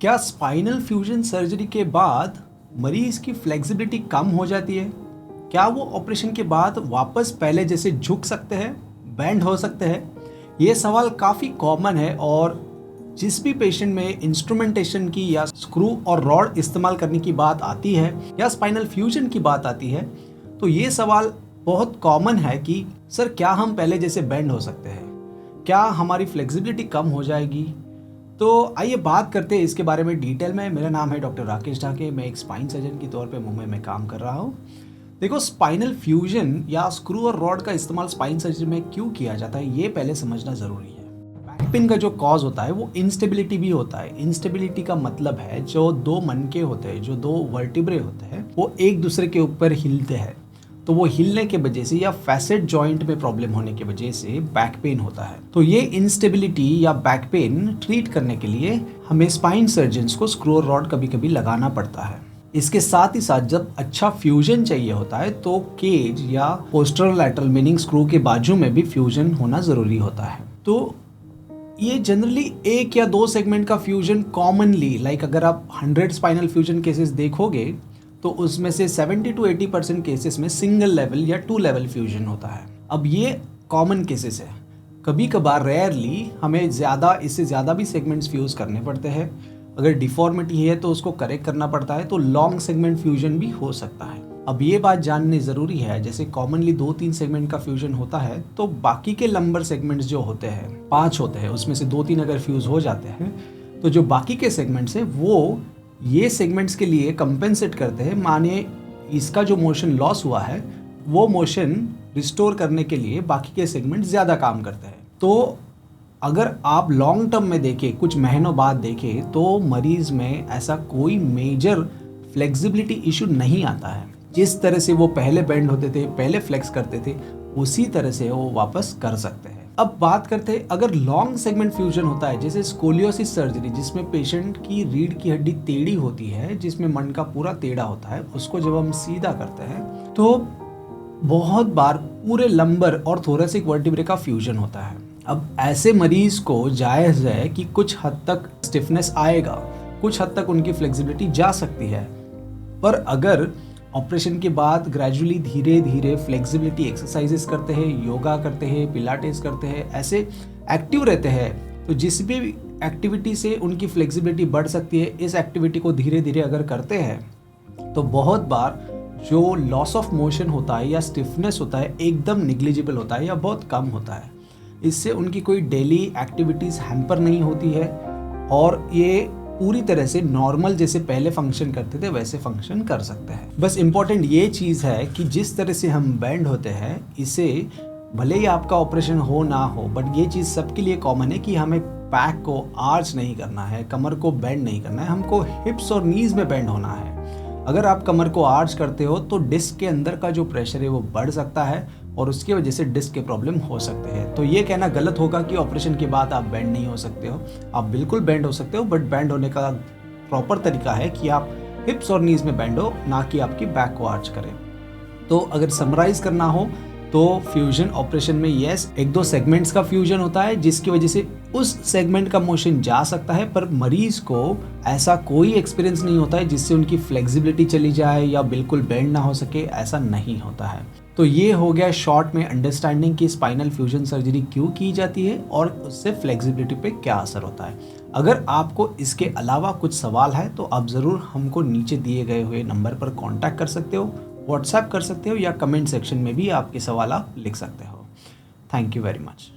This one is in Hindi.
क्या स्पाइनल फ्यूजन सर्जरी के बाद मरीज की फ्लेक्सिबिलिटी कम हो जाती है? क्या वो ऑपरेशन के बाद वापस पहले जैसे झुक सकते हैं, बेंड हो सकते हैं? ये सवाल काफ़ी कॉमन है और जिस भी पेशेंट में इंस्ट्रूमेंटेशन की या स्क्रू और रॉड इस्तेमाल करने की बात आती है या स्पाइनल फ्यूजन की बात आती है, तो ये सवाल बहुत कॉमन है कि सर क्या हम पहले जैसे बेंड हो सकते हैं? क्या हमारी फ्लेक्सिबिलिटी कम हो जाएगी? तो आइए बात करते हैं इसके बारे में डिटेल में। मेरा नाम है डॉक्टर राकेश ढाके। मैं एक स्पाइन सर्जन के तौर पे मुंबई में काम कर रहा हूँ। देखो, स्पाइनल फ्यूजन या स्क्रू और रॉड का इस्तेमाल स्पाइन सर्जरी में क्यों किया जाता है, ये पहले समझना ज़रूरी है। बैक पेन का जो कॉज होता है वो इंस्टेबिलिटी भी होता है। इंस्टेबिलिटी का मतलब है जो दो मनके होते हैं, जो दो वर्टिब्रे होते हैं, वो एक दूसरे के ऊपर हिलते हैं। तो वो हिलने के वजह से या फैसेट जॉइंट में प्रॉब्लम होने की वजह से बैक पेन होता है। तो ये इंस्टेबिलिटी या बैक पेन ट्रीट करने के लिए हमें स्पाइन सर्जन्स को स्क्रू और रॉड कभी कभी लगाना पड़ता है। इसके साथ ही साथ जब अच्छा फ्यूजन चाहिए होता है तो केज या पोस्टरलैटरल मीनिंग स्क्रू के बाजू में भी फ्यूजन होना जरूरी होता है। तो ये जनरली एक या दो सेगमेंट का फ्यूजन कॉमनली, लाइक अगर आप 100 स्पाइनल फ्यूजन केसेस देखोगे तो उसमें से 70 to 80% केसेस में सिंगल लेवल या 2 लेवल फ्यूजन होता है। अब ये कॉमन केसेस है। कभी कभार रेयरली हमें इससे ज़्यादा भी सेगमेंट्स फ्यूज़ करने पड़ते हैं। अगर डिफॉर्मिटी है तो उसको करेक्ट करना पड़ता है, तो लॉन्ग सेगमेंट फ्यूजन भी हो सकता है। अब ये बात जाननी ज़रूरी है, जैसे कॉमनली 2-3 सेगमेंट का फ्यूजन होता है तो बाकी के लंबर सेगमेंट्स जो होते हैं 5 होते हैं, उसमें से 2-3 अगर फ्यूज़ हो जाते हैं तो जो बाकी के सेगमेंट्स हैं वो ये सेगमेंट्स के लिए कंपेंसेट करते हैं। माने इसका जो मोशन लॉस हुआ है वो मोशन रिस्टोर करने के लिए बाकी के सेगमेंट ज़्यादा काम करते हैं। तो अगर आप लॉन्ग टर्म में देखें, कुछ महीनों बाद देखें, तो मरीज में ऐसा कोई मेजर फ्लेक्सिबिलिटी इशू नहीं आता है। जिस तरह से वो पहले बेंड होते थे, पहले फ्लेक्स करते थे, उसी तरह से वो वापस कर सकते हैं। अब बात करते हैं, अगर लॉन्ग सेगमेंट फ्यूजन होता है जैसे स्कोलियोसिस सर्जरी, जिसमें पेशेंट की रीढ़ की हड्डी टेढ़ी होती है, जिसमें मन का पूरा टेढ़ा होता है, उसको जब हम सीधा करते हैं तो बहुत बार पूरे लंबर और थोरेसिक वर्टिब्रे का फ्यूजन होता है। अब ऐसे मरीज को जायज़ है कि कुछ हद तक स्टिफनेस आएगा, कुछ हद तक उनकी फ्लेक्सिबिलिटी जा सकती है, पर अगर ऑपरेशन के बाद ग्रेजुअली धीरे धीरे फ्लेक्सिबिलिटी एक्सरसाइजेस करते हैं, योगा करते हैं, पिलाटेस करते हैं, ऐसे एक्टिव रहते हैं, तो जिस भी एक्टिविटी से उनकी फ्लेक्सिबिलिटी बढ़ सकती है, इस एक्टिविटी को धीरे धीरे अगर करते हैं तो बहुत बार जो लॉस ऑफ मोशन होता है या स्टिफनेस होता है एकदम निग्लिजिबल होता है या बहुत कम होता है। इससे उनकी कोई डेली एक्टिविटीज़ हैम्पर नहीं होती है और ये पूरी तरह से नॉर्मल जैसे पहले फंक्शन करते थे वैसे फंक्शन कर सकते हैं। बस इम्पॉर्टेंट ये चीज़ है कि जिस तरह से हम बेंड होते हैं, इसे भले ही आपका ऑपरेशन हो ना हो, बट ये चीज़ सबके लिए कॉमन है कि हमें बैक को आर्च नहीं करना है, कमर को बेंड नहीं करना है, हमको हिप्स और नीज में बेंड होना है। अगर आप कमर को आर्च करते हो तो डिस्क के अंदर का जो प्रेशर है वो बढ़ सकता है और उसकी वजह से डिस्क के प्रॉब्लम हो सकते हैं। तो ये कहना गलत होगा कि ऑपरेशन के बाद आप बेंड नहीं हो सकते हो। आप बिल्कुल बेंड हो सकते हो, बट बेंड होने का प्रॉपर तरीका है कि आप हिप्स और नीज में बेंड हो, ना कि आपकी बैक को आर्च करें। तो अगर समराइज करना हो तो फ्यूजन ऑपरेशन में यस, 1-2 सेगमेंट्स का फ्यूजन होता है जिसकी वजह से उस सेगमेंट का मोशन जा सकता है, पर मरीज को ऐसा कोई एक्सपीरियंस नहीं होता है जिससे उनकी फ्लेक्सिबिलिटी चली जाए या बिल्कुल बेंड ना हो सके, ऐसा नहीं होता है। तो ये हो गया शॉर्ट में अंडरस्टैंडिंग कि स्पाइनल फ्यूजन सर्जरी क्यों की जाती है और उससे फ्लेक्सिबिलिटी पे क्या असर होता है। अगर आपको इसके अलावा कुछ सवाल है तो आप ज़रूर हमको नीचे दिए गए हुए नंबर पर कांटेक्ट कर सकते हो, व्हाट्सएप कर सकते हो या कमेंट सेक्शन में भी आपके सवाल आप लिख सकते हो। Thank you very much.